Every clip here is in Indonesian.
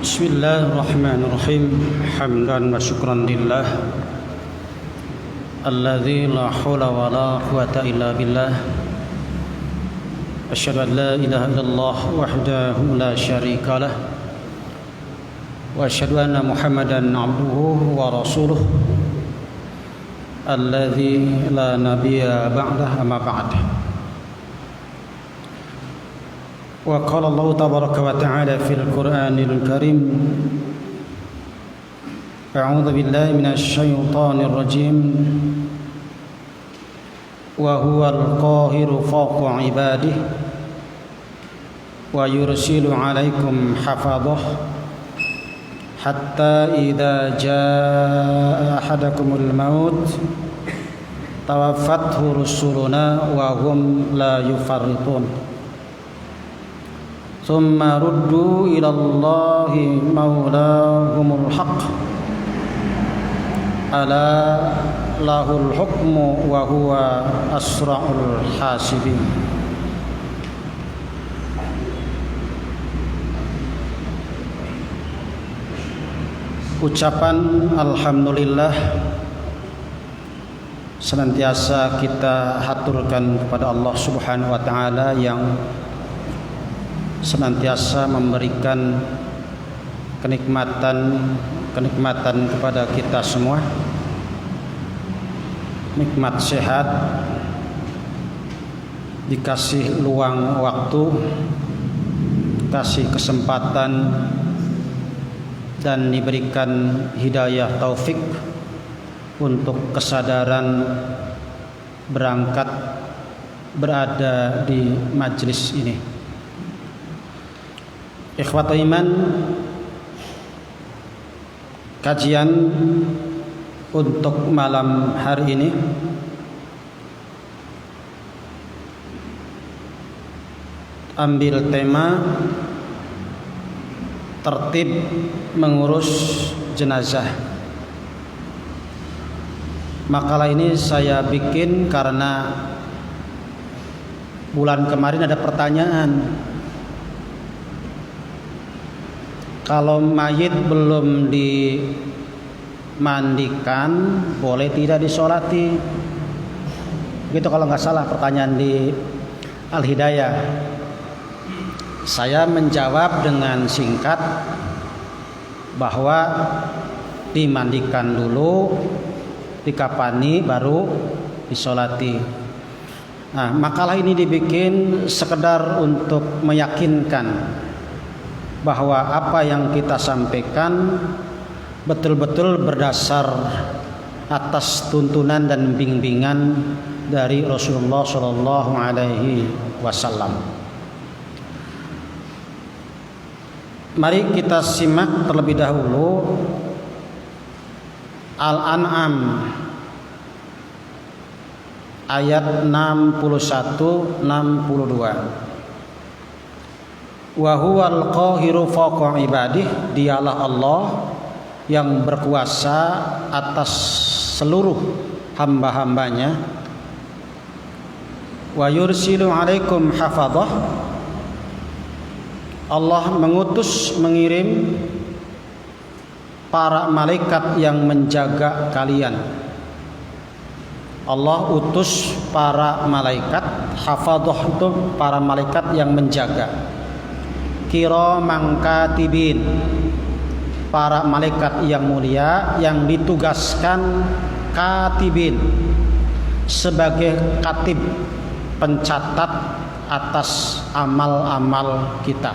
Bismillahirrahmanirrahim. Hamdan wa syukran lillah alladzi la haula wa la quwata illa billah. Asyhadu an la ilaha illallah wahdahu la syarika lah. Wa asyhadu anna Muhammadan abduhu wa rasuluh alladzi la nabiyya ba'dah amma ba'd. Wa qala Allah tabaraka wa ta'ala fil Qur'anil Karim. A'udzu billahi minasy syaithanir rajim. Wa huwal qahiru fawqa 'ibadihi wa yursilu 'alaikum hafadhah hatta idza jaa ahadakumul maut tawaffathu rusuluna wa hum la yufarritun. Thumma ruddu ila Allahi maulahumul haqq ala lahul hukmu wa huwa asra'ul hasibin. Ucapan alhamdulillah senantiasa kita haturkan kepada Allah Subhanahu wa taala yang senantiasa memberikan kenikmatan kepada kita semua, nikmat sehat, dikasih luang waktu, kasih kesempatan, dan diberikan hidayah taufik untuk kesadaran berangkat berada di majelis ini. Ikhwatul iman, kajian untuk malam hari ini ambil tema tertib mengurus jenazah. Makalah ini saya bikin karena bulan kemarin ada pertanyaan, kalau mayit belum dimandikan boleh tidak disolati? Begitu kalau nggak salah pertanyaan di Al-Hidayah. Saya menjawab dengan singkat bahwa dimandikan dulu, dikafani, baru disolati. Nah, makalah ini dibikin sekedar untuk meyakinkan bahwa apa yang kita sampaikan betul-betul berdasar atas tuntunan dan bimbingan dari Rasulullah Shallallahu Alaihi Wasallam. Mari kita simak terlebih dahulu Al-An'am ayat 61-62. Wa huwal qahiru fawqa ibadih, dialah Allah yang berkuasa atas seluruh hamba-hambanya. Wa yursilu alaikum hafadhah, Allah mengirim para malaikat yang menjaga kalian. Allah utus para malaikat, hafadhah itu para malaikat yang menjaga. Kiraman katibin, para malaikat yang mulia yang ditugaskan katibin sebagai katib, pencatat atas amal-amal kita.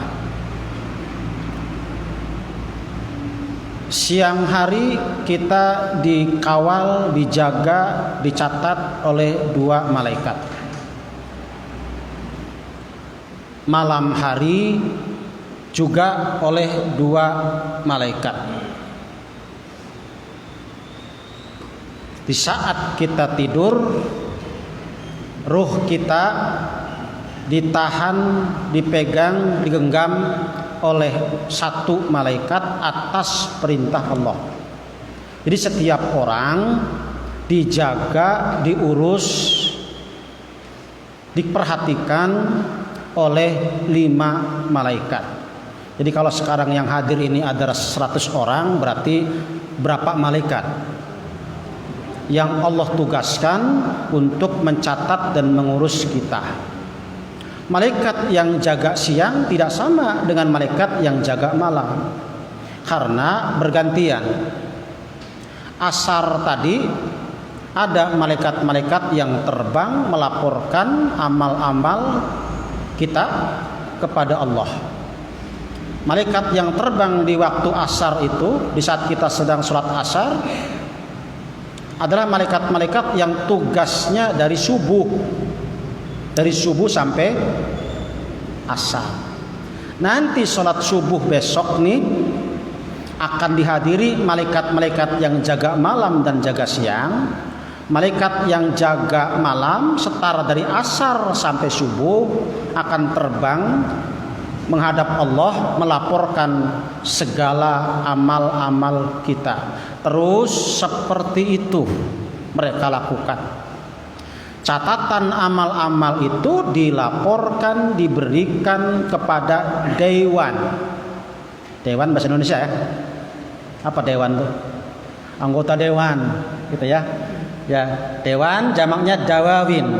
Siang hari kita dikawal, dijaga, dicatat oleh dua malaikat. Malam hari juga oleh dua malaikat. Di saat kita tidur, ruh kita ditahan, dipegang, digenggam oleh satu malaikat atas perintah Allah. Jadi setiap orang dijaga, diurus, diperhatikan oleh 5 malaikat. Jadi kalau sekarang yang hadir ini ada 100 orang, berarti berapa malaikat yang Allah tugaskan untuk mencatat dan mengurus kita. Malaikat yang jaga siang tidak sama dengan malaikat yang jaga malam, karena bergantian. Asar tadi ada malaikat-malaikat yang terbang melaporkan amal-amal kita kepada Allah. Malaikat yang terbang di waktu asar itu, di saat kita sedang sholat asar, adalah malaikat-malaikat yang tugasnya dari subuh sampai asar. Nanti sholat subuh besok nih akan dihadiri malaikat-malaikat yang jaga malam dan jaga siang. Malaikat yang jaga malam setara dari asar sampai subuh akan terbang menghadap Allah melaporkan segala amal-amal kita. Terus seperti itu mereka lakukan. Catatan amal-amal itu dilaporkan, diberikan kepada dewan. Dewan bahasa Indonesia ya. Apa dewan tuh? Anggota dewan gitu ya. Ya, dewan jamaknya dawawin.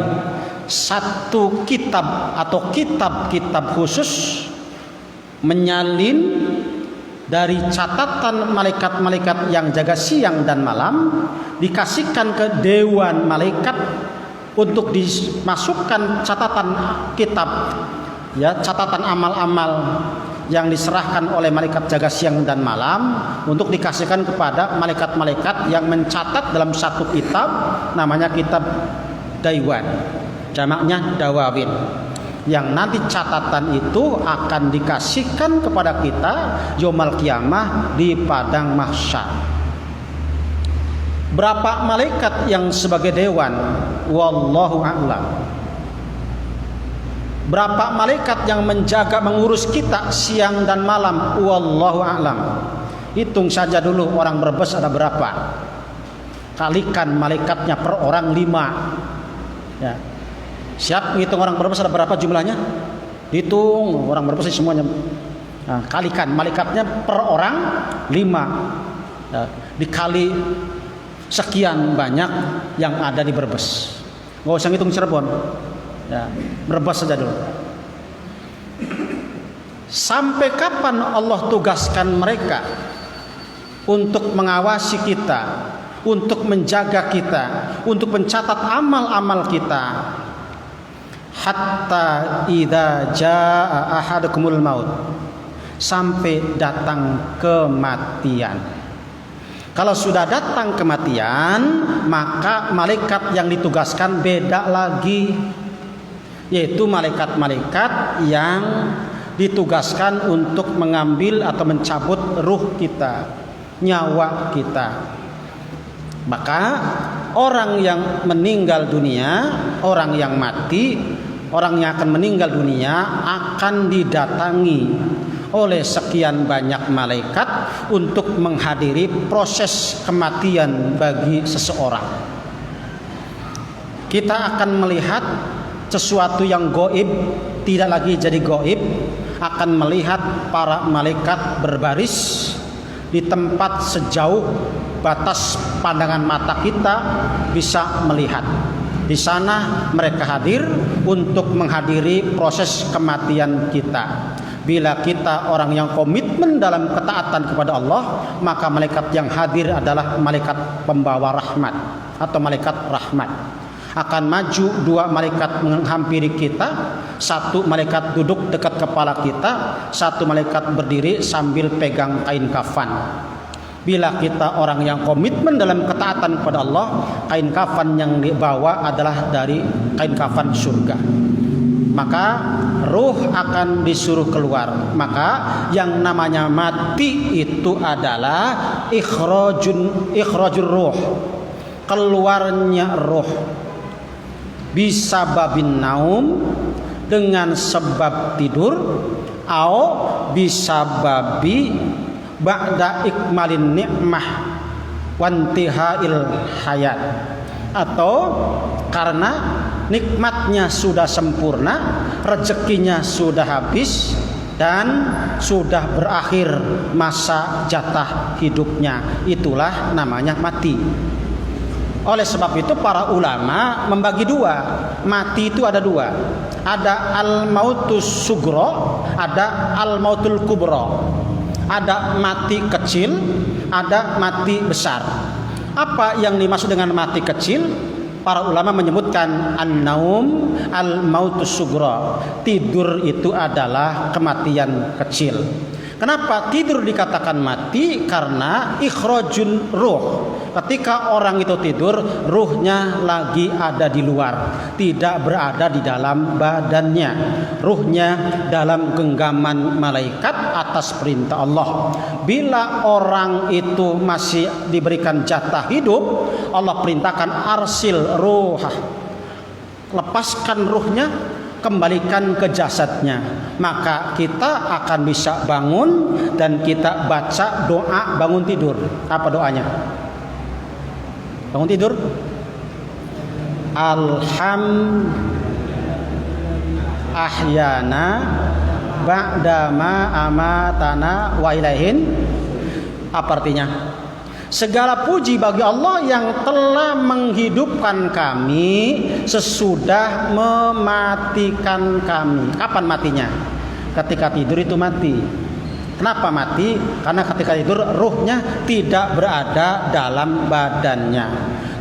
Satu kitab atau kitab-kitab khusus menyalin dari catatan malaikat-malaikat yang jaga siang dan malam, dikasihkan ke dewan malaikat untuk dimasukkan catatan kitab, ya, catatan amal-amal yang diserahkan oleh malaikat jaga siang dan malam untuk dikasihkan kepada malaikat-malaikat yang mencatat dalam satu kitab, namanya kitab Daiwan, jamaknya dawawin, yang nanti catatan itu akan dikasihkan kepada kita yaumul qiyamah di padang mahsyar. Berapa malaikat yang sebagai dewan? Wallahu a'lam. Berapa malaikat yang menjaga mengurus kita siang dan malam? Wallahu a'lam. Hitung saja dulu orang Brebes ada berapa. Kalikan malaikatnya per orang 5. Ya. Siap ngitung orang Brebes ada berapa jumlahnya? Hitung orang Brebes semuanya. Nah, kalikan malaikatnya per orang 5. Ya. Dikali sekian banyak yang ada di Brebes. Nggak usah ngitung Cirebon. Ya, Brebes saja dulu. Sampai kapan Allah tugaskan mereka untuk mengawasi kita, untuk menjaga kita, untuk mencatat amal-amal kita? Hatta idza jaa ahadakumul maut, sampai datang kematian. Kalau sudah datang kematian, maka malaikat yang ditugaskan beda lagi, yaitu malaikat-malaikat yang ditugaskan untuk mengambil atau mencabut ruh kita, nyawa kita. Maka orang yang meninggal dunia, orang yang mati, orang yang akan meninggal dunia akan didatangi oleh sekian banyak malaikat untuk menghadiri proses kematian bagi seseorang. Kita akan melihat sesuatu yang gaib tidak lagi jadi gaib, akan melihat para malaikat berbaris di tempat sejauh batas pandangan mata kita bisa melihat. Di sana mereka hadir untuk menghadiri proses kematian kita. Bila kita orang yang komitmen dalam ketaatan kepada Allah, maka malaikat yang hadir adalah malaikat pembawa rahmat atau malaikat rahmat. Akan maju 2 malaikat menghampiri kita, 1 malaikat duduk dekat kepala kita, 1 malaikat berdiri sambil pegang kain kafan. Bila kita orang yang komitmen dalam ketaatan kepada Allah, kain kafan yang dibawa adalah dari kain kafan surga. Maka ruh akan disuruh keluar. Maka yang namanya mati itu adalah ikhrajur ruh, keluarnya ruh. Bisa babin naum, dengan sebab tidur, atau bisa babi ba'da ikmalin ni'mah wantihail hayat, atau karena nikmatnya sudah sempurna, rezekinya sudah habis, dan sudah berakhir masa jatah hidupnya. Itulah namanya mati. Oleh sebab itu para ulama membagi dua. Mati itu ada dua. Ada al-mautus sugro, ada al-mautul kubro. Ada mati kecil, ada mati besar. Apa yang dimaksud dengan mati kecil? Para ulama menyebutkan an-naum al-mautus sugro. Tidur itu adalah kematian kecil. Kenapa tidur dikatakan mati? Karena ikhrajun ruh. Ketika orang itu tidur, ruhnya lagi ada di luar, tidak berada di dalam badannya. Ruhnya dalam genggaman malaikat atas perintah Allah. Bila orang itu masih diberikan jatah hidup, Allah perintahkan arsil ruhah, lepaskan ruhnya, kembalikan ke jasadnya. Maka kita akan bisa bangun dan kita baca doa bangun tidur. Apa doanya? Bangun tidur, ahyana ba'dama amatana wa ilaihin. Apa artinya? Segala puji bagi Allah yang telah menghidupkan kami sesudah mematikan kami. Kapan matinya? Ketika tidur itu mati. Kenapa mati? Karena ketika tidur ruhnya tidak berada dalam badannya.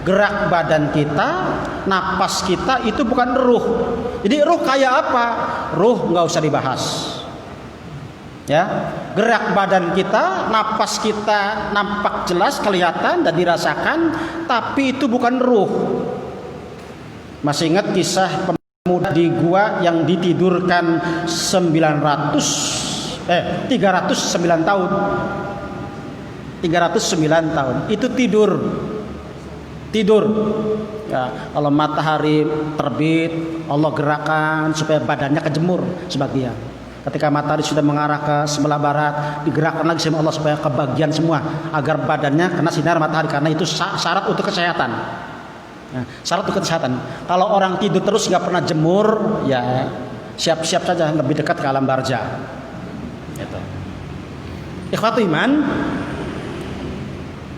Gerak badan kita, napas kita itu bukan ruh. Jadi ruh kayak apa? Ruh nggak usah dibahas. Ya, gerak badan kita, napas kita nampak jelas kelihatan dan dirasakan, tapi itu bukan ruh. Masih ingat kisah pemuda di gua yang ditidurkan 309 tahun. 309 tahun itu tidur. Ya, kalau matahari terbit, Allah gerakan supaya badannya kejemur sebagian. Ketika matahari sudah mengarah ke sebelah barat, digerakkan lagi sama Allah supaya kebagian semua agar badannya kena sinar matahari, karena itu syarat untuk kesehatan. Ya, syarat untuk kesehatan. Kalau orang tidur terus nggak pernah jemur, ya siap-siap saja lebih dekat ke alam barzah. Ikhwatu iman,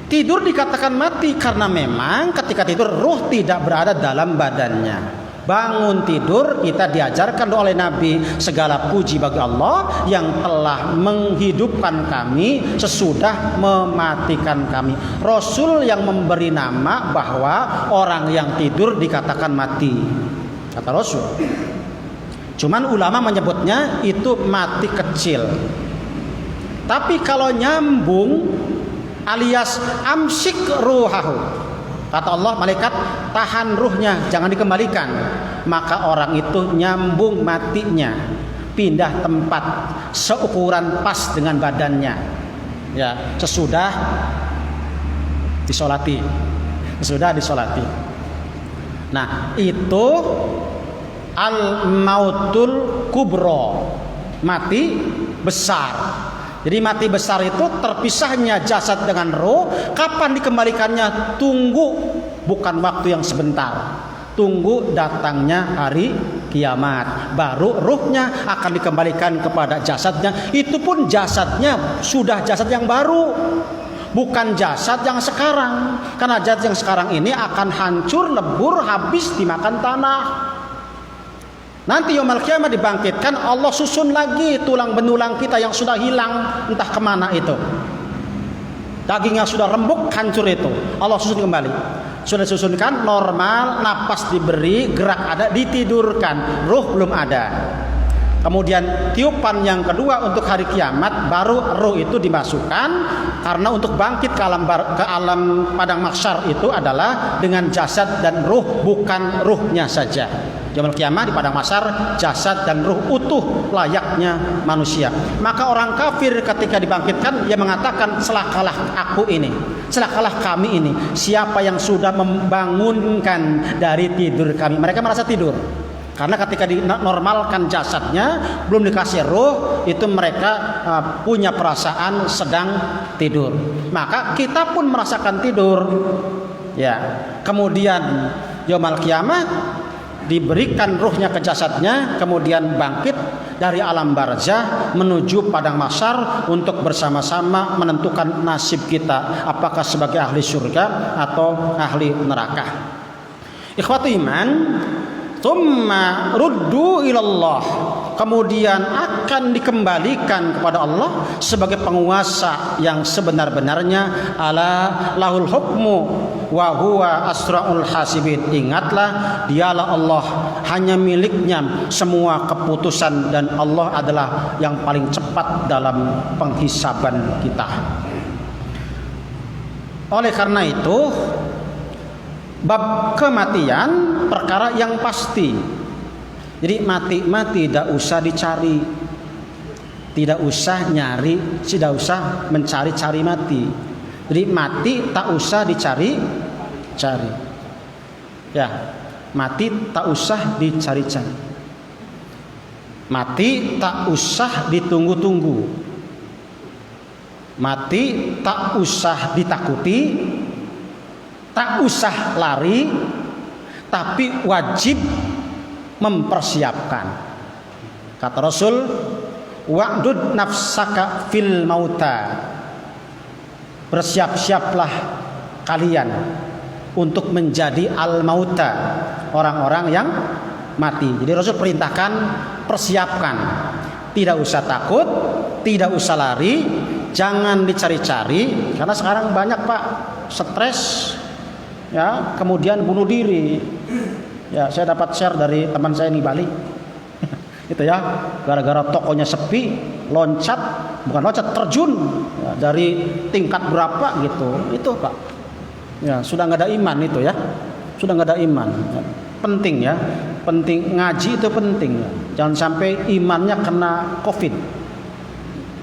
tidur dikatakan mati karena memang ketika tidur ruh tidak berada dalam badannya. Bangun tidur kita diajarkan oleh Nabi, segala puji bagi Allah yang telah menghidupkan kami sesudah mematikan kami. Rasul yang memberi nama bahwa orang yang tidur dikatakan mati, kata Rasul. Cuman ulama menyebutnya itu mati kecil. Tapi kalau nyambung alias amsik ruhahu, kata Allah, malaikat tahan ruhnya, jangan dikembalikan. Maka orang itu nyambung matinya, pindah tempat seukuran pas dengan badannya. Ya, sesudah disolati. Nah, itu al-mautul kubro, mati besar. Jadi mati besar itu terpisahnya jasad dengan roh. Kapan dikembalikannya? Tunggu, bukan waktu yang sebentar. Tunggu datangnya hari kiamat, baru ruhnya akan dikembalikan kepada jasadnya. Itu pun jasadnya sudah jasad yang baru, bukan jasad yang sekarang. Karena jasad yang sekarang ini akan hancur, lebur, habis dimakan tanah. Nanti yaumul kiamat dibangkitkan, Allah susun lagi tulang benulang kita yang sudah hilang entah kemana itu. Dagingnya sudah rembuk, hancur itu, Allah susun kembali. Sudah disusunkan normal, napas diberi, gerak ada, ditidurkan, ruh belum ada. Kemudian tiupan yang kedua untuk hari kiamat, baru ruh itu dimasukkan, karena untuk bangkit ke alam padang mahsyar itu adalah dengan jasad dan ruh, bukan ruhnya saja. Yaumul kiamat di padang mahsyar jasad dan ruh utuh layaknya manusia. Maka orang kafir ketika dibangkitkan, dia mengatakan, celakalah aku ini, celakalah kami ini, siapa yang sudah membangunkan dari tidur kami. Mereka merasa tidur karena ketika dinormalkan jasadnya, belum dikasih ruh, itu mereka punya perasaan sedang tidur. Maka kita pun merasakan tidur. Ya, kemudian yaumul kiamat diberikan ruhnya ke jasadnya, kemudian bangkit dari alam barzah menuju padang mahsyar untuk bersama-sama menentukan nasib kita, apakah sebagai ahli surga atau ahli neraka. Ikhwatu iman, tsumma ruddu ilallah, kemudian akan dikembalikan kepada Allah sebagai penguasa yang sebenar-benarnya. Ala lahul hukmu wa huwa asraul hasibin. Ingatlah, dialah Allah, hanya miliknya semua keputusan, dan Allah adalah yang paling cepat dalam penghisaban kita. Oleh karena itu, bab kematian perkara yang pasti. Jadi mati tidak usah dicari, tidak usah nyari, tidak usah mencari-cari mati. Jadi mati tak usah dicari-cari. Ya, mati tak usah dicari-cari. Mati tak usah ditunggu-tunggu. Mati tak usah ditakuti, tak usah lari, tapi wajib mempersiapkan. Kata Rasul, wa'dud nafsaka fil mauta, bersiap-siaplah kalian untuk menjadi al-mauta, orang-orang yang mati. Jadi Rasul perintahkan persiapkan, tidak usah takut, tidak usah lari, jangan dicari-cari, karena sekarang banyak Pak stres, ya, kemudian bunuh diri. Ya, saya dapat share dari teman saya di Bali. Itu ya, gara-gara tokonya sepi, terjun ya, dari tingkat berapa gitu. Itu Pak. Ya, sudah nggak ada iman itu ya. Sudah nggak ada iman. Ya, penting ya. Penting ngaji itu penting ya. Jangan sampai imannya kena Covid.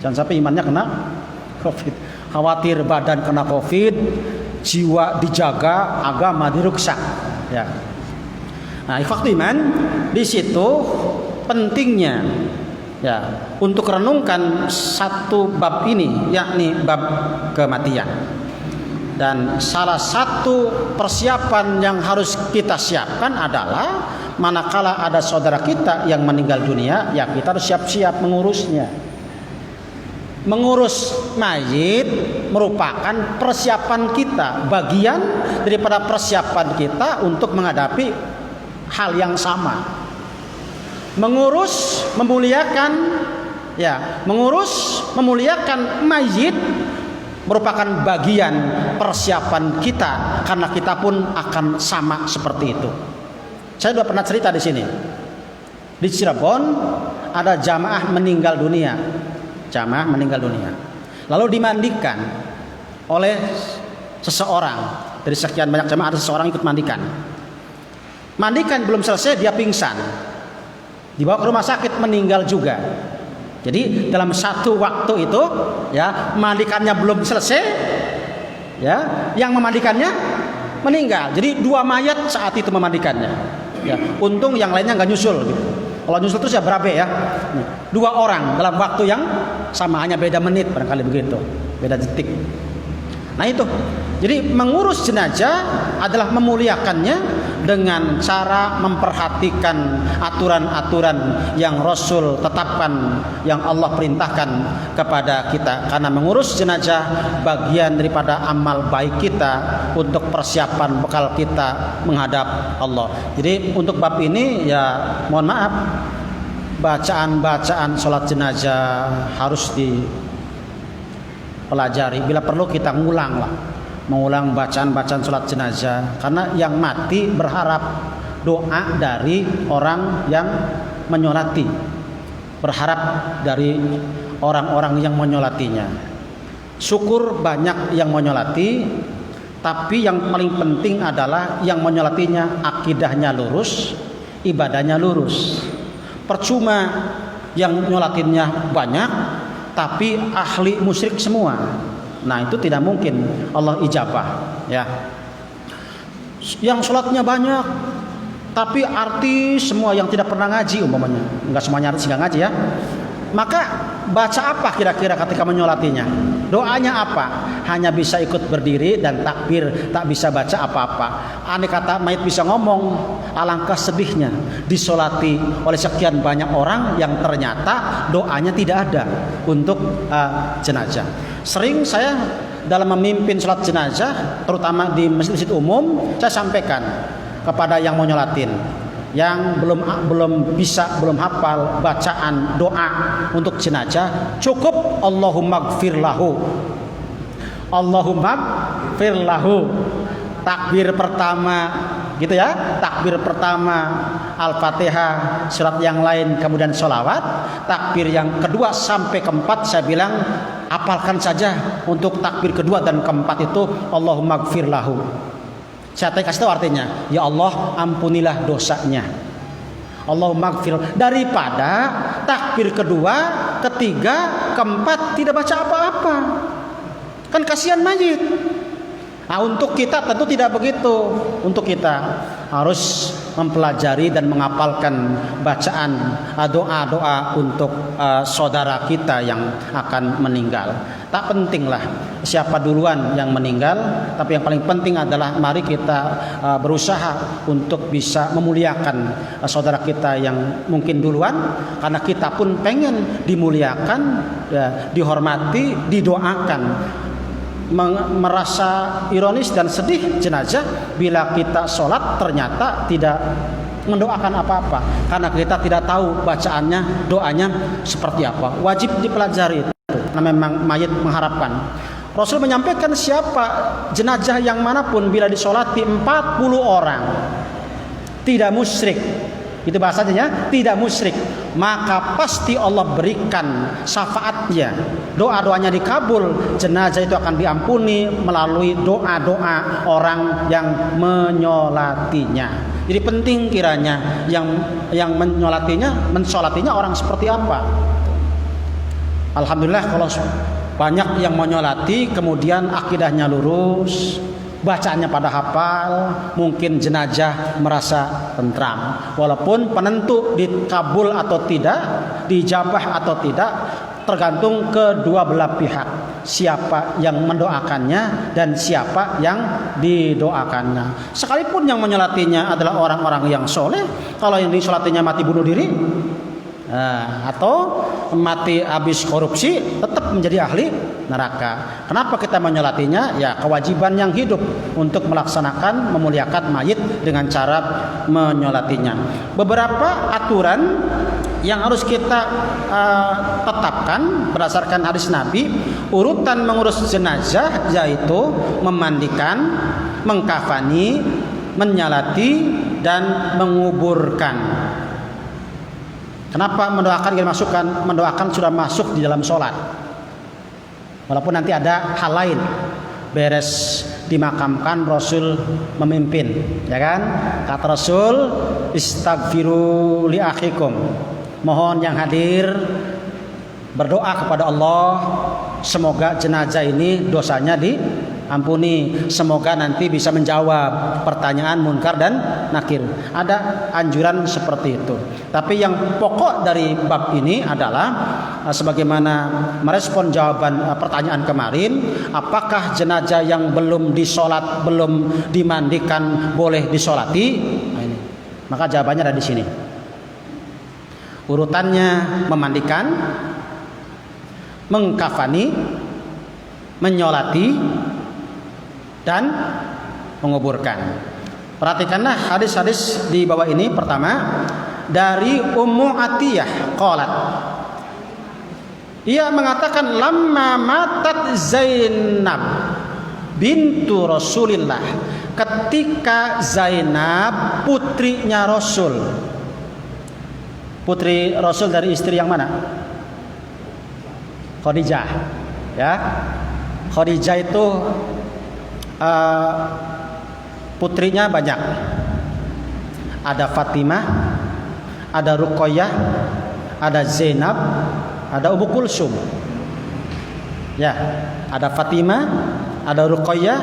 Jangan sampai imannya kena Covid. Khawatir badan kena Covid, jiwa dijaga, agama diruksak. Ya. Nah, ikhwatu iman, di situ pentingnya ya untuk renungkan satu bab ini, yakni bab kematian. Dan salah satu persiapan yang harus kita siapkan adalah manakala ada saudara kita yang meninggal dunia, ya kita harus siap-siap mengurusnya. Mengurus mayit merupakan persiapan kita, bagian daripada persiapan kita untuk menghadapi hal yang sama. Mengurus, memuliakan, ya, memuliakan mayit merupakan bagian persiapan kita, karena kita pun akan sama seperti itu. Saya sudah pernah cerita di sini. Di Cirebon ada jamaah meninggal dunia. Lalu dimandikan oleh seseorang. Dari sekian banyak jamaah ada seseorang ikut mandikan. Mandikan belum selesai dia pingsan. Dibawa ke rumah sakit, meninggal juga. Jadi dalam satu waktu itu ya, mandikannya belum selesai ya, yang memandikannya meninggal. Jadi dua mayat saat itu memandikannya. Ya, untung yang lainnya nggak nyusul gitu. Kalau nyusul terus ya berabe ya. Dua orang dalam waktu yang sama, hanya beda menit barangkali begitu, beda detik. Nah itu. Jadi mengurus jenazah adalah memuliakannya dengan cara memperhatikan aturan-aturan yang Rasul tetapkan, yang Allah perintahkan kepada kita. Karena mengurus jenazah bagian daripada amal baik kita untuk persiapan bekal kita menghadap Allah. Jadi untuk bab ini ya mohon maaf, bacaan-bacaan sholat jenazah harus dipelajari. Bila perlu kita mengulang bacaan-bacaan sholat jenazah, karena yang mati berharap doa dari orang yang menyolati, berharap dari orang-orang yang menyolatinya. Syukur banyak yang menyolati, tapi yang paling penting adalah yang menyolatinya akidahnya lurus, ibadahnya lurus. Percuma yang nyolatinnya banyak tapi ahli musyrik semua. Nah itu tidak mungkin Allah ijabah ya. Yang sholatnya banyak tapi artis semua yang tidak pernah ngaji umpamanya, enggak semuanya artis enggak ngaji ya, maka baca apa kira-kira ketika menyolatinya? Doanya apa? hanya bisa ikut berdiri dan takbir, tak bisa baca apa-apa. Andai kata mayit bisa ngomong, alangkah sedihnya disolati oleh sekian banyak orang yang ternyata doanya tidak ada untuk jenazah. Sering saya dalam memimpin sholat jenazah, terutama di masjid-masjid umum, saya sampaikan kepada yang mau nyolatin, yang belum hafal bacaan doa untuk jenazah, cukup Allahumma gfir lahu, Allahumma gfir lahu. Takbir pertama gitu ya, takbir pertama Al-Fatihah, surat yang lain kemudian sholawat. Takbir yang kedua sampai keempat saya bilang hafalkan saja untuk takbir kedua dan keempat itu Allahumma gfir lahu. Saya kasih tahu artinya, ya Allah ampunilah dosanya, Allahumma gfir, daripada takbir kedua, ketiga, keempat tidak baca apa-apa, kan kasihan mayit. Nah, untuk kita tentu tidak begitu. Untuk kita harus mempelajari dan menghafalkan bacaan doa-doa untuk saudara kita yang akan meninggal. Tak pentinglah siapa duluan yang meninggal, tapi yang paling penting adalah mari kita berusaha untuk bisa memuliakan saudara kita yang mungkin duluan, karena kita pun pengen dimuliakan, ya, dihormati, didoakan. Merasa ironis dan sedih jenazah bila kita sholat ternyata tidak mendoakan apa-apa, karena kita tidak tahu bacaannya, doanya seperti apa. Wajib dipelajari itu. Nah, memang mayit mengharapkan. Rasul menyampaikan siapa jenazah yang manapun bila disolati 40 orang tidak musyrik, itu bahasanya ya, tidak musyrik, maka pasti Allah berikan syafaatnya, doa-doanya dikabul, jenazah itu akan diampuni melalui doa-doa orang yang menyolatinya. Jadi penting kiranya yang mensolatinya orang seperti apa. Alhamdulillah kalau banyak yang menyolati kemudian akidahnya lurus, bacaannya pada hafal, mungkin jenazah merasa tentram. Walaupun penentu dikabul atau tidak, dijabah atau tidak, tergantung kedua belah pihak, siapa yang mendoakannya dan siapa yang didoakannya. Sekalipun yang menyolatinya adalah orang-orang yang soleh, kalau yang disolatinya mati bunuh diri, atau mati habis korupsi, tetap menjadi ahli neraka. Kenapa kita menyolatinya? Ya, kewajiban yang hidup untuk melaksanakan memuliakan mayit dengan cara menyolatinya. Beberapa aturan yang harus kita tetapkan berdasarkan hadis Nabi, urutan mengurus jenazah yaitu memandikan, mengkafani, menyalati, dan menguburkan. Kenapa mendoakan dimasukkan? Mendoakan sudah masuk di dalam sholat. Walaupun nanti ada hal lain. Beres dimakamkan Rasul memimpin, ya kan? Kata Rasul, istaghfiru li akhikum. Mohon yang hadir berdoa kepada Allah, semoga jenazah ini dosanya diampuni, semoga nanti bisa menjawab pertanyaan munkar dan nakir. Ada anjuran seperti itu. Tapi yang pokok dari bab ini adalah sebagaimana merespon jawaban pertanyaan kemarin, apakah jenazah yang belum disolat, belum dimandikan boleh disolati? Nah, ini. Maka jawabannya ada di sini. Urutannya memandikan, mengkafani, menyolati, dan menguburkan. Perhatikanlah hadis-hadis di bawah ini. Pertama, dari Ummu Atiyah qalat, ia mengatakan lamma matat Zainab bintu Rasulillah, ketika Zainab putrinya Rasul. Putri Rasul dari istri yang mana? Khadijah, ya. Khadijah itu putrinya banyak. Ada Fatimah, ada Ruqayyah, ada Zainab, ada Ummu Kulsum. Ya, ada Fatimah, ada Ruqayyah,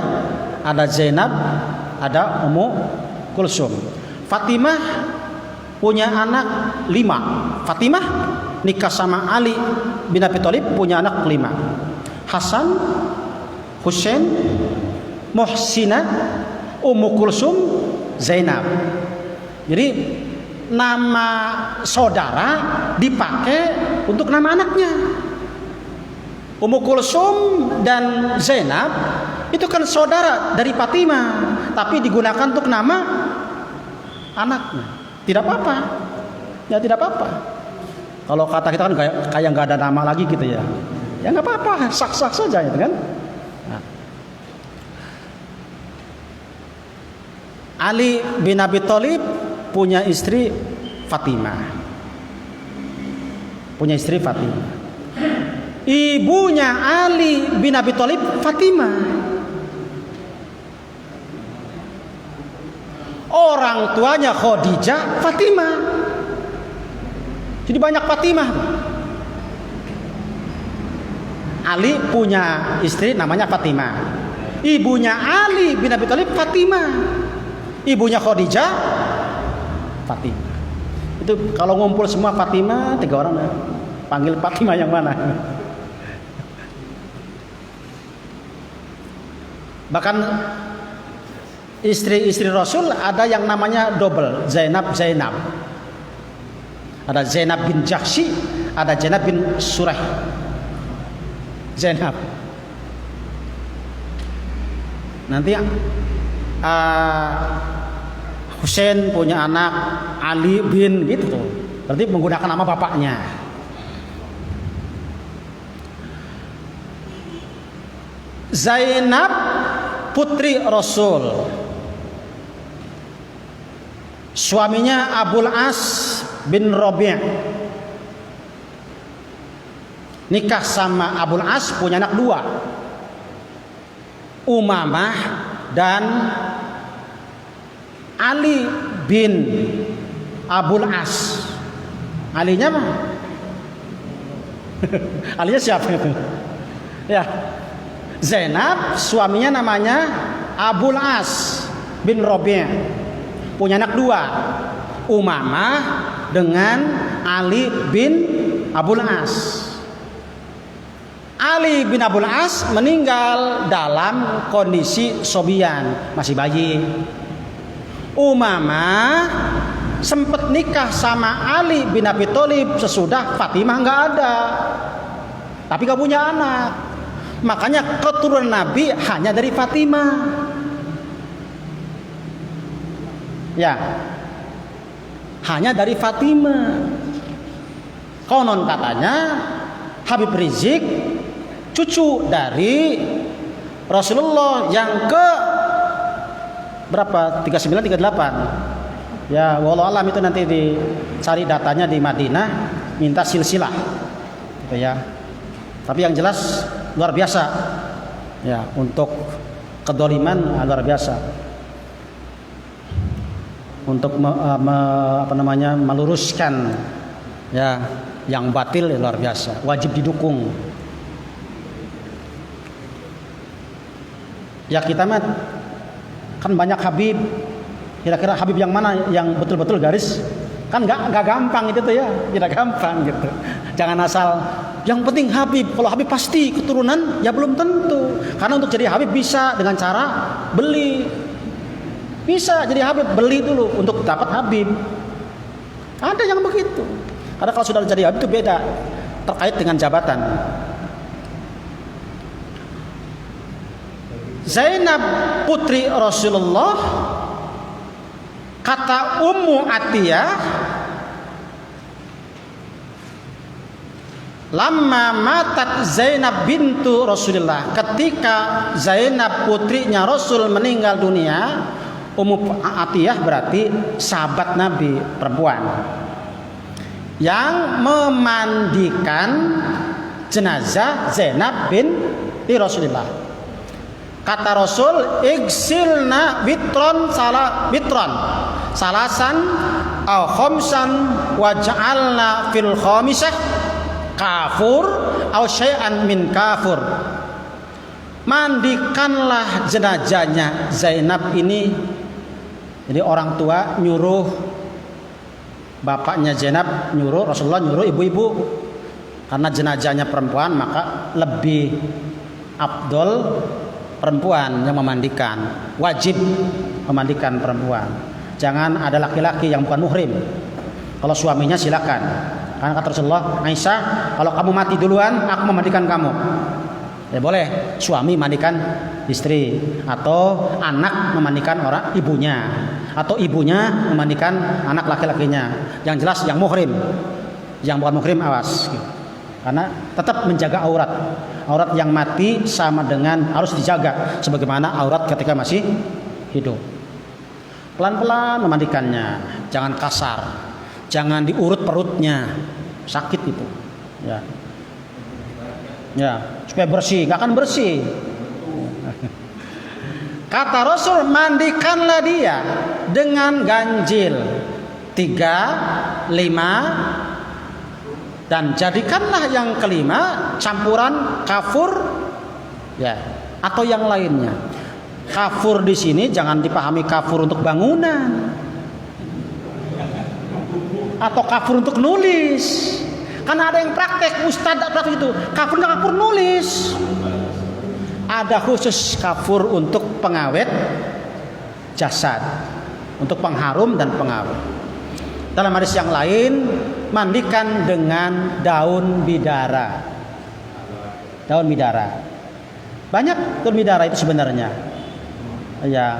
ada Zainab, ada Ummu Kulsum. Fatimah punya anak 5. Fatimah nikah sama Ali bin Abi Thalib, punya anak 5. Hasan, Husain, Muhsinah, Ummu Kulsum, Zainab. Jadi nama saudara dipakai untuk nama anaknya. Ummu Kulsum dan Zainab itu kan saudara dari Fatimah, tapi digunakan untuk nama anaknya. Tidak apa-apa. Ya tidak apa-apa. Kalau kata kita kan kayak nggak ada nama lagi gitu ya. Ya nggak apa-apa, sah-sah saja gitu kan. Nah. Ali bin Abi Thalib punya istri Fatimah. Punya istri Fatimah. Ibunya Ali bin Abi Thalib Fatimah. Orang tuanya Khadijah Fatimah. Jadi banyak Fatimah. Ali punya istri namanya Fatimah. Ibunya Ali bin Abi Thalib Fatimah. Ibunya Khadijah Fatimah. Itu kalau ngumpul semua Fatimah 3 orang ya. Panggil Fatimah yang mana? Bahkan istri-istri Rasul ada yang namanya double, Zainab. Ada Zainab bin Jahsy, ada Zainab bin Suraih. Zainab. Nanti Husain punya anak Ali bin gitu. Berarti menggunakan nama bapaknya. Zainab putri Rasul. Suaminya Abul As bin Rabi'. Nikah sama Abul As, punya anak 2. Umamah dan Ali bin Abul As. Alinya mah? Alinya siapa itu? Ya. Zainab suaminya namanya Abul As bin Rabi'. Punya anak 2. Umamah dengan Ali bin Abul As. Ali bin Abul As meninggal dalam kondisi sobian, masih bayi. Umamah sempat nikah sama Ali bin Abi Thalib sesudah Fatimah nggak ada, tapi nggak punya anak. Makanya keturunan Nabi hanya dari Fatimah. Ya, hanya dari Fatimah. Konon katanya Habib Rizik cucu dari Rasulullah yang ke berapa? 39 38. Ya, wallahu alam itu nanti dicari datanya di Madinah, minta silsilah. Gitu ya. Tapi yang jelas luar biasa. Ya, untuk kedoliman luar biasa. Untuk meluruskan ya yang batil ya, luar biasa. Wajib didukung. Ya kita mah kan banyak Habib. Kira-kira Habib yang mana yang betul-betul garis? Kan nggak gampang itu tuh ya, tidak gampang gitu. Jangan asal. Yang penting Habib. Kalau Habib pasti keturunan, ya belum tentu. Karena untuk jadi Habib bisa dengan cara beli. Bisa jadi Habib, beli dulu untuk dapat Habib. Ada yang begitu. Karena kalau sudah jadi Habib itu beda, terkait dengan jabatan. Zainab putri Rasulullah, kata Ummu Atiyah, lamma matat Zainab bintu Rasulullah, ketika Zainab putrinya Rasul meninggal dunia. Ummu Atiyah berarti sahabat Nabi perempuan yang memandikan jenazah Zainab binti Rasulullah. Kata Rasul, igsilna witron salasan au khamsan waj'alna fil khamisah kafur au syai'an min kafur. Mandikanlah jenazahnya Zainab ini. Jadi orang tua nyuruh bapaknya Zainab, nyuruh Rasulullah, nyuruh ibu-ibu, karena jenazahnya perempuan maka lebih afdol perempuan yang memandikan, wajib memandikan perempuan. Jangan ada laki-laki yang bukan muhrim. Kalau suaminya silakan. Karena kata Rasulullah, Aisyah, kalau kamu mati duluan, aku memandikan kamu. Ya boleh, suami mandikan istri, atau anak memandikan orang ibunya, atau ibunya memandikan anak laki-lakinya. Yang jelas yang muhrim. Yang bukan muhrim awas. Karena tetap menjaga aurat. Aurat yang mati sama dengan harus dijaga sebagaimana aurat ketika masih hidup. Pelan-pelan memandikannya, jangan kasar. Jangan diurut perutnya, sakit itu. Ya, ya, supaya bersih, nggak akan bersih. Kata Rasul, mandikanlah dia dengan ganjil 3, 5, dan jadikanlah yang kelima campuran kafur, ya, atau yang lainnya. Kafur di sini jangan dipahami kafur untuk bangunan. Atau kafur untuk nulis. Karena ada yang praktek ustadz praktek itu. Kafur nulis. Ada khusus kafur untuk pengawet jasad, untuk pengharum dan pengawet. Dalam hadis yang lain, mandikan dengan daun bidara. Daun bidara. Banyak daun bidara itu sebenarnya. Ya.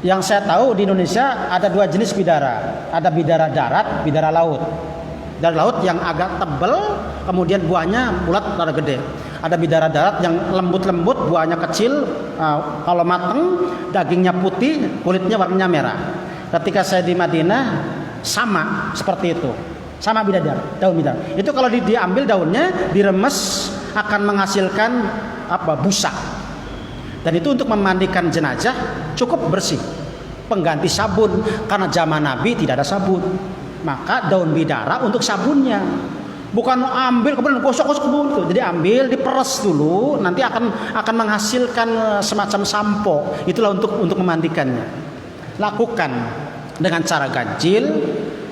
Yang saya tahu di Indonesia ada 2 jenis bidara. Ada bidara darat, bidara laut. Bidara laut yang agak tebal, kemudian buahnya bulat rada gede. Ada bidara darat yang lembut-lembut, buahnya kecil, kalau mateng dagingnya putih, kulitnya warnanya merah. Ketika saya di Madinah sama seperti itu. Sama bidara, daun bidara. Itu kalau diambil daunnya, diremes akan menghasilkan busa. Dan itu untuk memandikan jenazah cukup bersih. Pengganti sabun, karena zaman Nabi tidak ada sabun. Maka daun bidara untuk sabunnya. Bukan ambil kemudian gosok-gosok itu. Jadi ambil, diperes dulu, nanti akan menghasilkan semacam sampo. Itulah untuk memandikannya. Lakukan dengan cara ganjil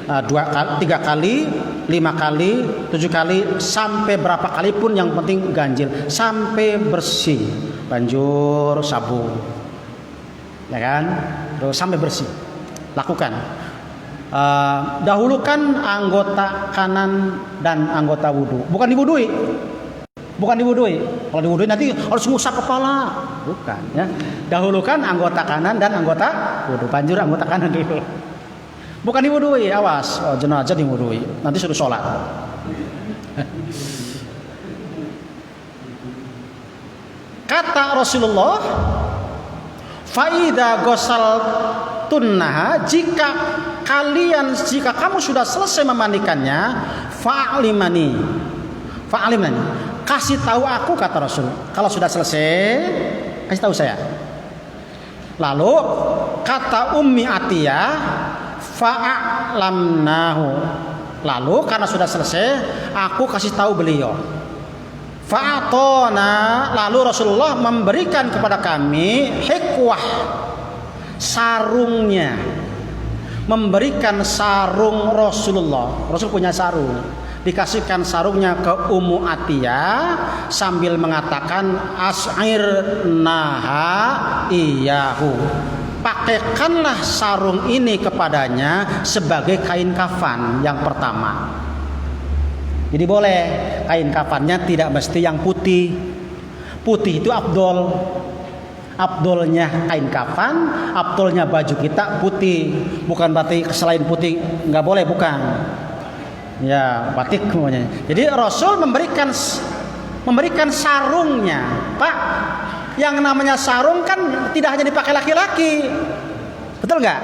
2 kali, 3 kali, 5 kali, 7 kali, sampai berapa kali pun yang penting ganjil sampai bersih. Banjur sabun, ya kan? Terus sampai bersih. Lakukan. Dahulukan anggota kanan dan anggota wudhu. Bukan diwudhui. Kalau diwudhui nanti harus ngusap kepala. Bukan, ya. Dahulukan anggota kanan dan anggota wudhu. Banjur anggota kanan dulu. Bukan diwudhui, awas. Jenazah diwudhui. Nanti suruh sholat. Kata Rasulullah, faida gosal tunnaha, jika kamu sudah selesai memandikannya, fa'alimani, kasih tahu aku, kata Rasul. Kalau sudah selesai, kasih tahu saya. Lalu kata Ummi Atiyah, fa'alamnahu. Lalu karena sudah selesai, aku kasih tahu beliau. Fa'atona, lalu Rasulullah memberikan kepada kami hikwah, sarungnya. Memberikan sarung Rasulullah. Rasul punya sarung. Dikasihkan sarungnya ke Ummu Atiyah sambil mengatakan as'irnaha iyahu. Pakaikanlah sarung ini kepadanya sebagai kain kafan yang pertama. Jadi boleh kain kafannya tidak mesti yang putih. Putih itu afdol. Afdolnya kain kafan, afdolnya baju kita putih. Bukan berarti selain putih nggak boleh, bukan. Ya, batik semuanya. Jadi Rasul memberikan sarungnya. Pak, yang namanya sarung kan tidak hanya dipakai laki-laki. Betul nggak?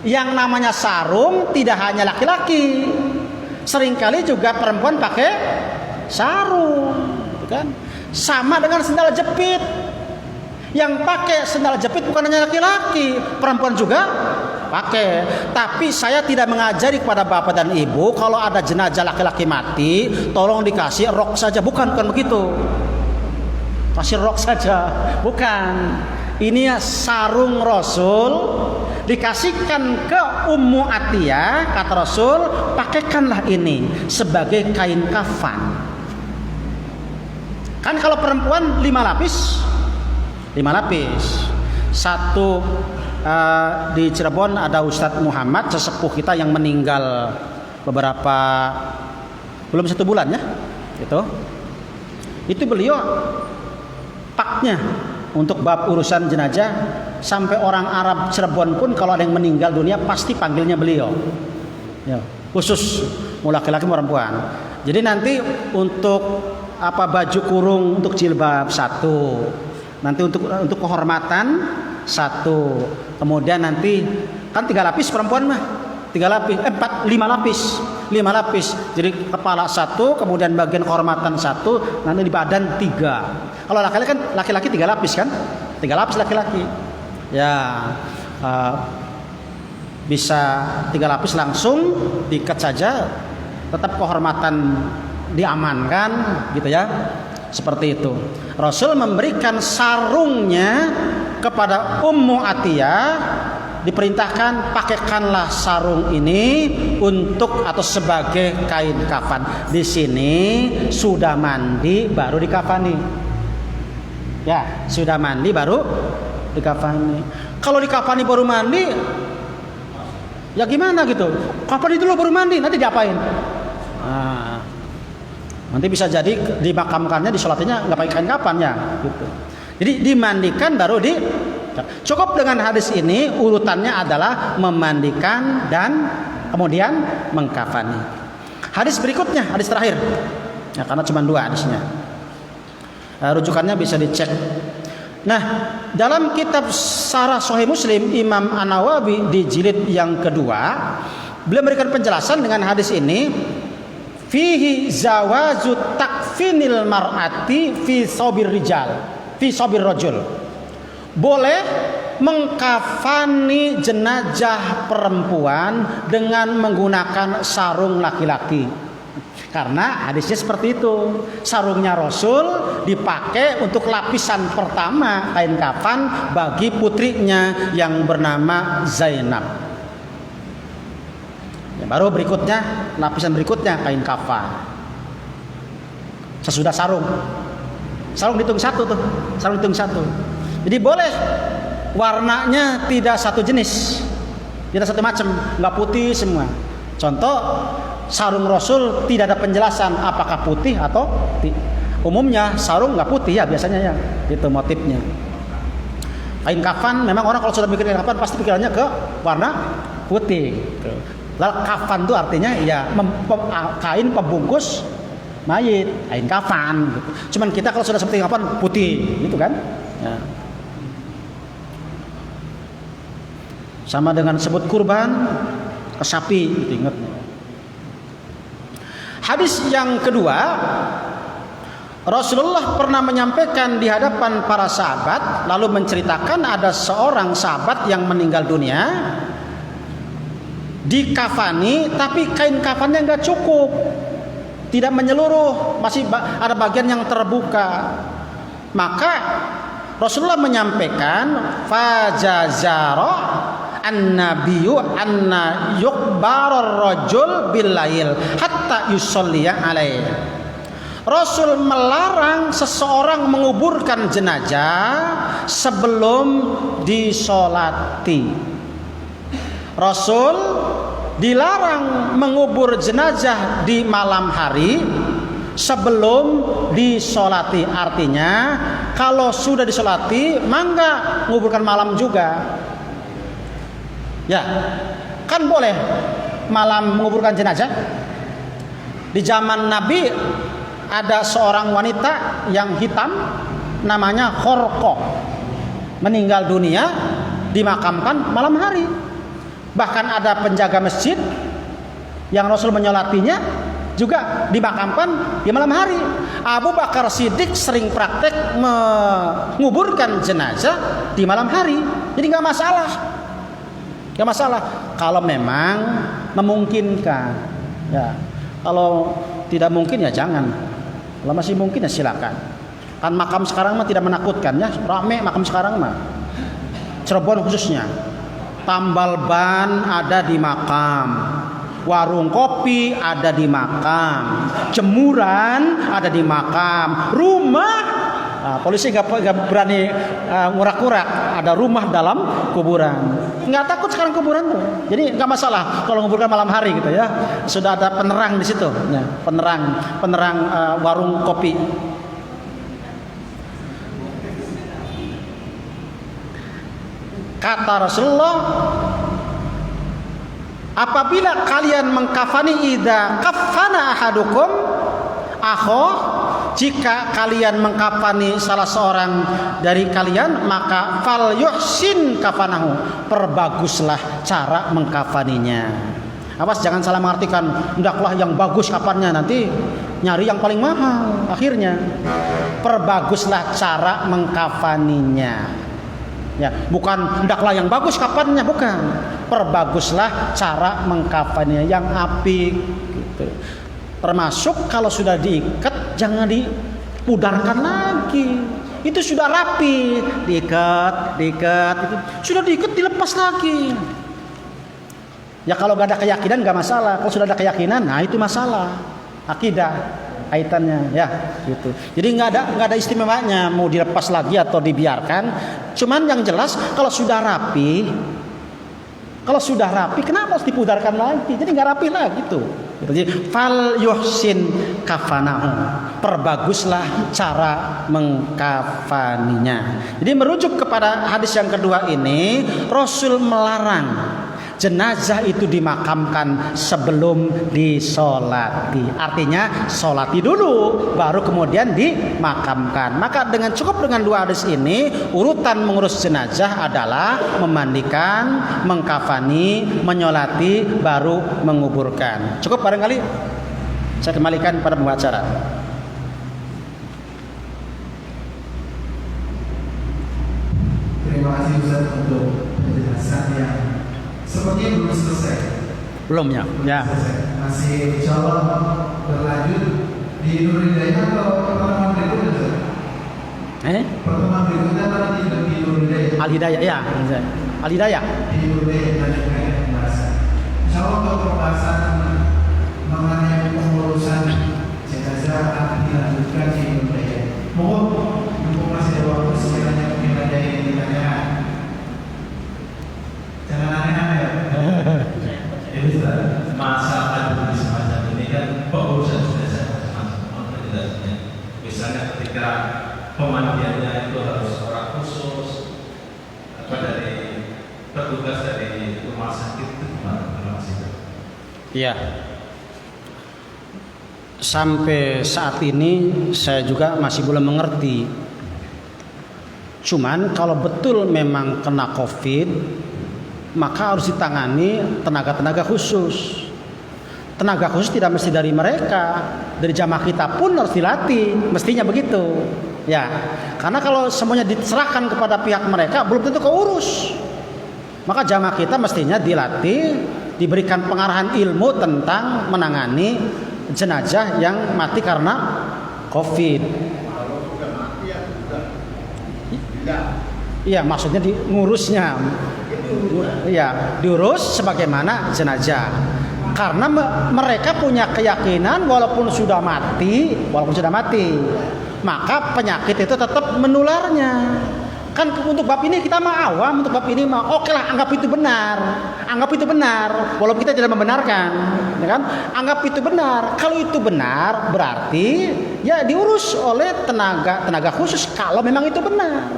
Yang namanya sarung tidak hanya laki-laki. Seringkali juga perempuan pakai sarung, kan? Sama dengan sendal jepit. Yang pakai sendal jepit bukan hanya laki-laki, perempuan juga pakai. Tapi saya tidak mengajari kepada bapak dan ibu kalau ada jenazah laki-laki mati, tolong dikasih rok saja, bukan begitu. Kasih rok saja, bukan. Ini sarung Rasul dikasihkan ke Ummu Atiyah, kata Rasul, pakaikanlah ini sebagai kain kafan. Kan kalau perempuan 5 lapis, 5 lapis. Satu di Cirebon ada Ustadz Muhammad, sesepuh kita yang meninggal beberapa belum 1 bulan ya, itu beliau paknya untuk bab urusan jenazah, sampai orang Arab Cirebon pun kalau ada yang meninggal dunia pasti panggilnya beliau ya, khusus mau laki-laki mau perempuan. Jadi nanti untuk baju kurung untuk jilbab 1, nanti untuk kehormatan 1, kemudian nanti kan 3 lapis perempuan mah, 3 lapis 5 lapis, jadi kepala 1, kemudian bagian kehormatan 1, nanti di badan 3. Kalau laki-laki kan 3 lapis kan, 3 lapis laki-laki ya, bisa 3 lapis langsung diikat saja, tetap kehormatan diamankan gitu ya, seperti itu. Rasul memberikan sarungnya kepada Ummu Atiyah, diperintahkan pakaikanlah sarung ini untuk atau sebagai kain kafan. Di sini sudah mandi baru dikafani. Ya, sudah mandi baru dikafani. Kalau dikafani baru mandi, ya gimana gitu? Kafani dulu baru mandi, nanti diapain? Nanti bisa jadi dimakamkannya, disolatinya nggak pakai kain kafan ya, gitu. Jadi dimandikan baru cukup dengan hadis ini, urutannya adalah memandikan dan kemudian mengkafani. Hadis berikutnya, hadis terakhir ya, karena cuma 2 hadisnya, rujukannya bisa dicek. Nah, dalam kitab Syarah Sahih Muslim Imam An-Nawawi di jilid yang kedua, beliau memberikan penjelasan dengan hadis ini, fihi zawazu takfinil mar'ati fi sabir rijal fi sabir rajul. Boleh mengkafani jenazah perempuan dengan menggunakan sarung laki-laki. Karena hadisnya seperti itu. Sarungnya Rasul dipakai untuk lapisan pertama kain kafan bagi putrinya yang bernama Zainab. Ya, baru berikutnya, lapisan berikutnya kain kafan. Sesudah sarung dihitung 1 tuh. Sarung dihitung 1. Jadi boleh warnanya tidak satu jenis, tidak satu macam, nggak putih semua. Contoh, sarung Rasul tidak ada penjelasan apakah putih atau umumnya sarung nggak putih ya biasanya ya, itu motifnya. Kain kafan memang orang kalau sudah bikin kain kafan pasti pikirannya ke warna putih. Lalu kafan itu artinya ya kain pembungkus mayit, kain kafan. Gitu. Cuman kita kalau sudah seperti kafan putih, gitu kan? Ya. Sama dengan sebut kurban ke sapi, gitu, ingat. Hadis yang kedua, Rasulullah pernah menyampaikan di hadapan para sahabat, lalu menceritakan ada seorang sahabat yang meninggal dunia, dikafani, tapi kain kafannya nggak cukup, tidak menyeluruh, masih ada bagian yang terbuka. Maka Rasulullah menyampaikan, fajazara an-nabiyyu anna yuqbarar rajul billail hatta yusolliya alaih. Rasul melarang seseorang menguburkan jenazah sebelum disolati. Rasul dilarang mengubur jenazah di malam hari sebelum disolati. Artinya kalau sudah disolati mangga menguburkan malam juga. Ya, kan boleh malam menguburkan jenazah. Di zaman Nabi ada seorang wanita yang hitam namanya Khorqah, meninggal dunia dimakamkan malam hari. Bahkan ada penjaga masjid yang Rasul menyolatinya juga dimakamkan di malam hari. Abu Bakar Siddiq sering praktek menguburkan jenazah di malam hari. Jadi nggak masalah. Gak masalah kalau memang memungkinkan ya. Kalau tidak mungkin ya jangan. Kalau masih mungkin ya silakan. Kan makam sekarang mah tidak menakutkan ya, rame makam sekarang mah. Cirebon khususnya, tambal ban ada di makam, warung kopi ada di makam, jemuran ada di makam, rumah Polisi nggak berani ngurak-ngurak. Ada rumah dalam kuburan. Nggak takut sekarang kuburan tuh. Jadi nggak masalah kalau nguburkan malam hari gitu ya. Sudah ada penerang di situ. Ya, penerang warung kopi. Kata Rasulullah, apabila kalian mengkafani idza kafana ahadukum akho, jika kalian mengkafani salah seorang dari kalian, maka fal yuhsin kafanahu, perbaguslah cara mengkafaninya. Awas jangan salah mengartikan, hendaklah yang bagus kafannya, nanti nyari yang paling mahal akhirnya. Perbaguslah cara mengkafaninya. Ya, bukan hendaklah yang bagus kafannya, bukan. Perbaguslah cara mengkafaninya yang apik gitu. Termasuk kalau sudah diikat jangan dipudarkan lagi. Itu sudah rapi, diikat itu. Sudah diikat dilepas lagi. Ya kalau gak ada keyakinan gak masalah. Kalau sudah ada keyakinan, nah itu masalah. Akidah kaitannya ya gitu. Jadi nggak ada istimewanya mau dilepas lagi atau dibiarkan. Cuman yang jelas kalau sudah rapi kenapa harus dipudarkan lagi? Jadi nggak rapi lah gitu. Jadi fal yuhsin kafanahu, perbaguslah cara mengkafaninya. Jadi merujuk kepada hadis yang kedua ini, Rasul melarang jenazah itu dimakamkan sebelum disolati. Artinya solati dulu baru kemudian dimakamkan. Maka cukup dengan dua hadis ini, urutan mengurus jenazah adalah memandikan, mengkafani, menyolati, baru menguburkan. Cukup barangkali saya kembalikan pada pembicara. Terima kasih Ustaz untuk penjelasan yang sepertinya belum selesai. Belum ya? Ya. Masih insya Allah berlanjut di Nur Hidayah atau pertemuan berikutnya? Pertemuan berikutnya atau nanti di Nur Hidayah? Al Hidayah ya. Al Hidayah. Di Nur Hidayah melanjutkan pembahasan. Insya Allah untuk pembahasan mengenai pengurusan jenazah akan dilanjutkan di Nur Hidayah. Mohon untuk masih ada waktu sekiranya mungkin ada yang ditanyakan. Jangan aneh-aneh ya. Ini masalah di semacam ini kan pengurusan jenazah macam-macam penjelasannya. Misalnya ketika pemandiannya itu harus orang khusus, dari petugas dari rumah sakit itu gimana sih? Iya. Sampai saat ini saya juga masih belum mengerti. Cuman kalau betul memang kena COVID, maka harus ditangani tenaga-tenaga khusus. Tenaga khusus tidak mesti dari mereka, dari jamaah kita pun harus dilatih, mestinya begitu. Ya, karena kalau semuanya diserahkan kepada pihak mereka, belum tentu keurus. Maka jamaah kita mestinya dilatih, diberikan pengarahan ilmu tentang menangani jenazah yang mati karena COVID. Iya, maksudnya ngurusnya. Iya, diurus sebagaimana jenazah. Karena mereka punya keyakinan walaupun sudah mati, maka penyakit itu tetap menularnya. Kan untuk bab ini kita mah awam, untuk bab ini mah oke lah, anggap itu benar, walaupun kita tidak membenarkan, ya kan? Anggap itu benar. Kalau itu benar, berarti ya diurus oleh tenaga khusus kalau memang itu benar.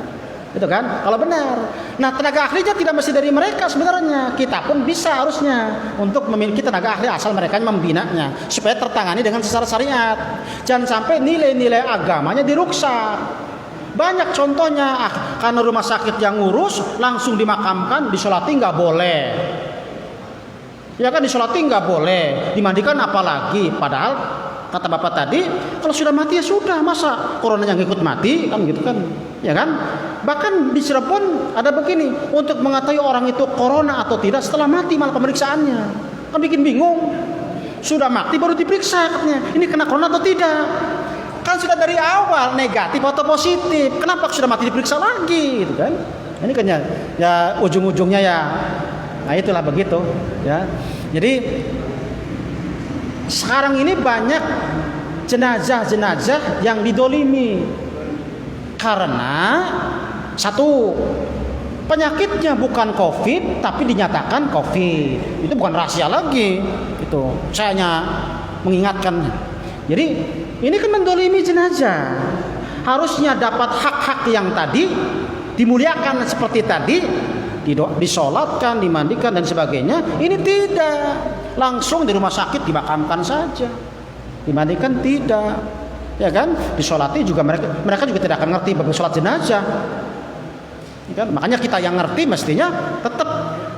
Itu kan kalau benar. Nah, tenaga ahlinya tidak mesti dari mereka sebenarnya. Kita pun bisa harusnya untuk memiliki tenaga ahli asal mereka membinanya supaya tertangani dengan secara syariat. Jangan sampai nilai-nilai agamanya diruksak. Banyak contohnya, karena rumah sakit yang ngurus langsung dimakamkan, disolati nggak boleh. Ya kan, disolati nggak boleh, dimandikan apalagi. Padahal kata bapak tadi, kalau sudah mati ya sudah, masa coronanya ngikut mati kan gitu kan, ya kan? Bahkan di Cirebon ada begini, untuk mengetahui orang itu corona atau tidak setelah mati malah pemeriksaannya, kan bikin bingung. Sudah mati baru diperiksa katanya, ini kena corona atau tidak? Kan sudah dari awal negatif atau positif, kenapa sudah mati diperiksa lagi, gitu kan? Ini kan ya ujung-ujungnya ya, nah itulah begitu, ya. Jadi sekarang ini banyak jenazah-jenazah yang didolimi. Karena satu, penyakitnya bukan COVID tapi dinyatakan COVID. Itu bukan rahasia lagi. Itu saya hanya mengingatkan. Jadi ini kan mendolimi jenazah. Harusnya dapat hak-hak yang tadi, dimuliakan seperti tadi, disolatkan, dimandikan dan sebagainya. Ini tidak, langsung di rumah sakit dimakamkan saja, dimandikan tidak, ya kan? Disolati juga mereka juga tidak akan ngerti bagaimana sholat jenazah, ya kan? Makanya kita yang ngerti mestinya tetap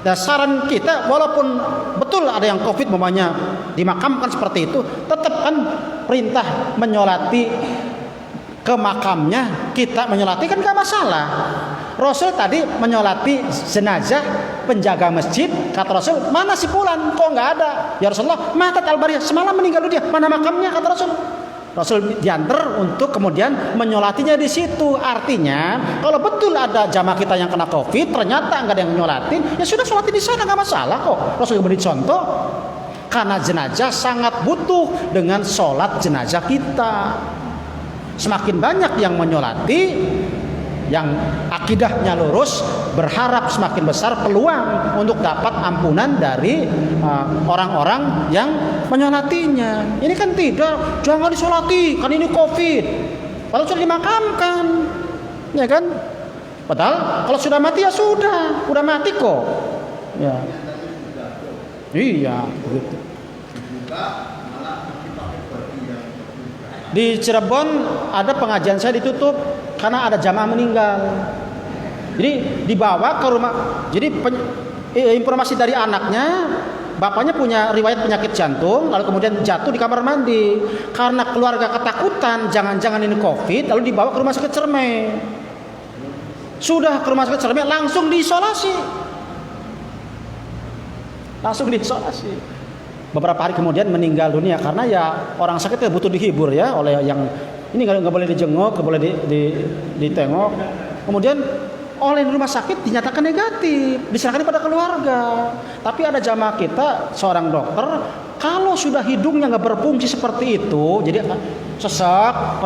dasaran kita, walaupun betul ada yang COVID mamanya dimakamkan seperti itu, tetap kan perintah menyolati ke makamnya, kita menyolati kan gak masalah. Rasul tadi menyolati jenazah penjaga masjid, kata Rasul, mana si fulan? Kok nggak ada? Ya Rasulullah, matat al-bariyah, semalam meninggal dia, mana makamnya? Kata Rasul. Rasul diantar untuk kemudian menyolatinya di situ. Artinya kalau betul ada jamaah kita yang kena COVID, ternyata nggak ada yang menyolatin, ya sudah sholati di sana, nggak masalah kok. Rasul beri contoh, karena jenazah sangat butuh dengan sholat jenazah kita. Semakin banyak yang menyolati, yang akidahnya lurus, berharap semakin besar peluang untuk dapat ampunan dari orang-orang yang menyolatinya. Ini kan tidak, jangan disolati, kan ini COVID. Padahal sudah dimakamkan, ya kan? Padahal kalau sudah mati ya sudah, udah mati kok. Ya, iya, begitu. Di Cirebon ada pengajian saya ditutup karena ada jamaah meninggal. Jadi dibawa ke rumah. Jadi informasi dari anaknya, bapaknya punya riwayat penyakit jantung, lalu kemudian jatuh di kamar mandi. Karena keluarga ketakutan, jangan-jangan ini COVID, lalu dibawa ke rumah sakit Cermai. Sudah ke rumah sakit Cermai, langsung diisolasi. Beberapa hari kemudian meninggal dunia karena ya orang sakit ya butuh dihibur ya oleh yang ini nggak boleh dijenguk, nggak boleh ditengok. Kemudian oleh rumah sakit dinyatakan negatif, diserahkan pada keluarga. Tapi ada jamaah kita seorang dokter, kalau sudah hidungnya nggak berfungsi seperti itu, jadi sesak,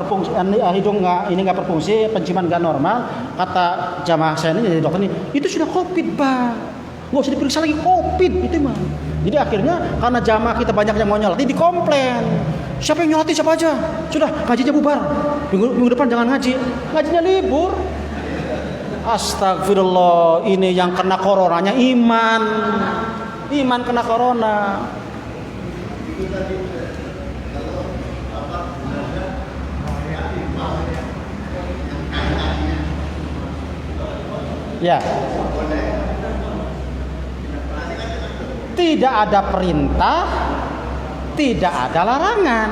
hidung nggak berfungsi, penciuman nggak normal, kata jamaah saya ini jadi dokter ini, itu sudah COVID, Pak. Nggak usah diperiksa lagi, COVID itu mah. Jadi akhirnya karena jamaah kita banyak yang mau nyolati, dikomplain. Siapa yang nyolati siapa aja? Sudah, ngajinya bubar. Minggu depan jangan ngaji. Ngajinya libur. Astagfirullah, ini yang kena coronanya iman. Iman kena corona. Ya. Tidak ada perintah, tidak ada larangan,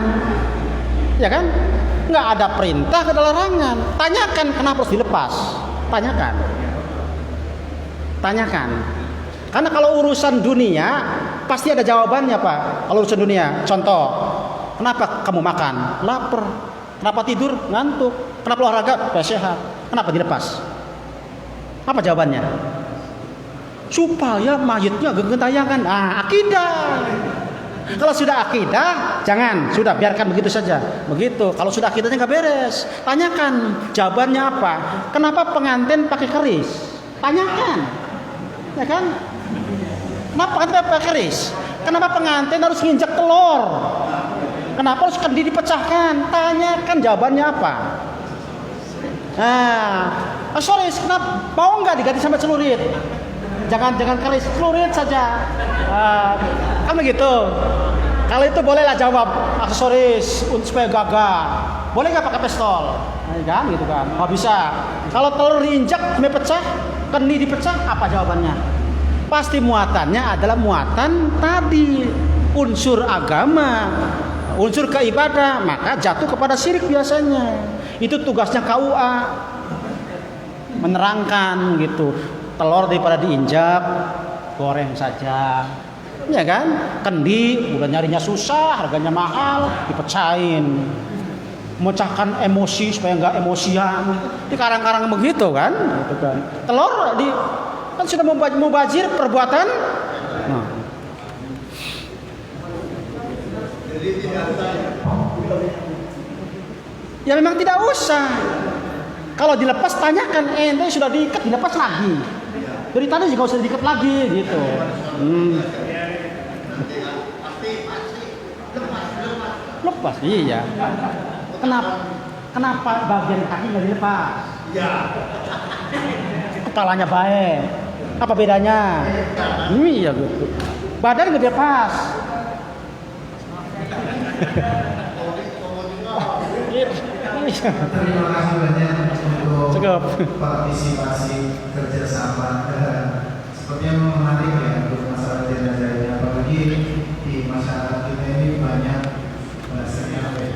ya kan? Nggak ada perintah, nggak ada larangan. Tanyakan kenapa harus dilepas. Tanyakan. Karena kalau urusan dunia pasti ada jawabannya, Pak. Kalau urusan dunia, contoh, kenapa kamu makan? Lapar. Kenapa tidur? Ngantuk. Kenapa olahraga? Supaya sehat. Kenapa dilepas? Apa jawabannya? Supaya mayitnya gentayangan. Akidah. Kalau sudah akidah, jangan, sudah biarkan begitu saja. Begitu. Kalau sudah akidahnya nggak beres, tanyakan jawabannya apa. Kenapa pengantin pakai keris? Tanyakan, ya kan? Kenapa pengantin pakai keris? Kenapa pengantin harus nginjak telur? Kenapa harus kendi dipecahkan? Tanyakan jawabannya apa. Sorry, kenapa mau nggak diganti sampai celurit? Jangan keris, celurit saja. Kan begitu. Kalau itu bolehlah jawab aksesoris supaya gagah. Boleh nggak pakai pistol? Kan gitu kan. Nggak bisa. Kalau telur diinjak sampai pecah, kendi dipecah, apa jawabannya? Pasti muatannya adalah muatan tadi unsur agama, unsur keibadah, maka jatuh kepada syirik biasanya. Itu tugasnya KUA, menerangkan gitu. Telur daripada diinjak, goreng saja, ya kan? Kendi udah nyarinya susah, harganya mahal, dipecahin. Memecahkan emosi supaya nggak emosian, di karang-karang begitu kan? Gitu kan. Telur kan sudah mubazir perbuatan. Ya memang tidak usah. Kalau dilepas tanyakan, ente sudah diikat dilepas lagi. Dari tadi juga usah diikat lagi gitu. Lepas, iya. Kenapa bagian kaki nggak dilepas? Kepalanya baik. Apa bedanya? Iya gitu. Badan nggak dilepas. Terima kasih banyak untuk Cukup. partisipasi kerjasama dan sepertinya menarik ya untuk masalah jenazah ini, apalagi di masyarakat kita ini banyak bahasanya apa ya,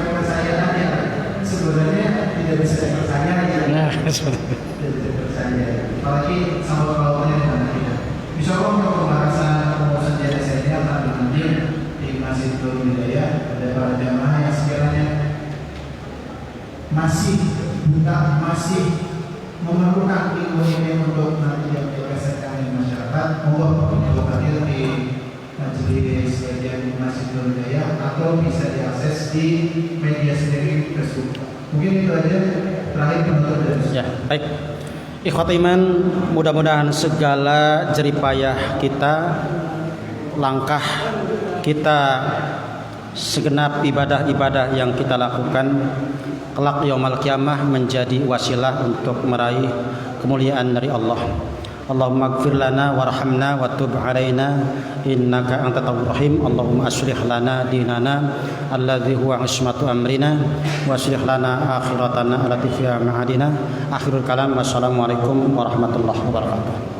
kepercayaan yang sebenarnya tidak bisa dipercaya ya. Nah, Tidak bisa dipercaya, apalagi sama pautnya dengan kita. Insya Allah untuk pembahasan pengurusan jenazah ini akan diambil di Masjid Nurul Hidayah. Ada para jamaah yang sekiranya masih buta, masih memerlukan ilmu ini untuk nanti yang dirasakan di masyarakat, Allah untuk hadir di majelis kajian Masjid Nurul Hidayah atau bisa diakses di media sendiri Facebook. Mungkin itu aja terakhir penutup dari saya. ya, baik. Ikhwat iman, mudah-mudahan segala jeripayah kita, langkah kita, segenap ibadah-ibadah yang kita lakukan kelak yaumul qiyamah menjadi wasilah untuk meraih kemuliaan dari Allah. Allahumma ighfir lana warhamna wa tub alaina innaka antat tawwabur rahim. Allahumma aslih lana dinana alladzi huwa ismatu amrina wa aslih lana akhiratana allati fiha ma'adina. Akhirul kalam, wassalamualaikum warahmatullahi wabarakatuh.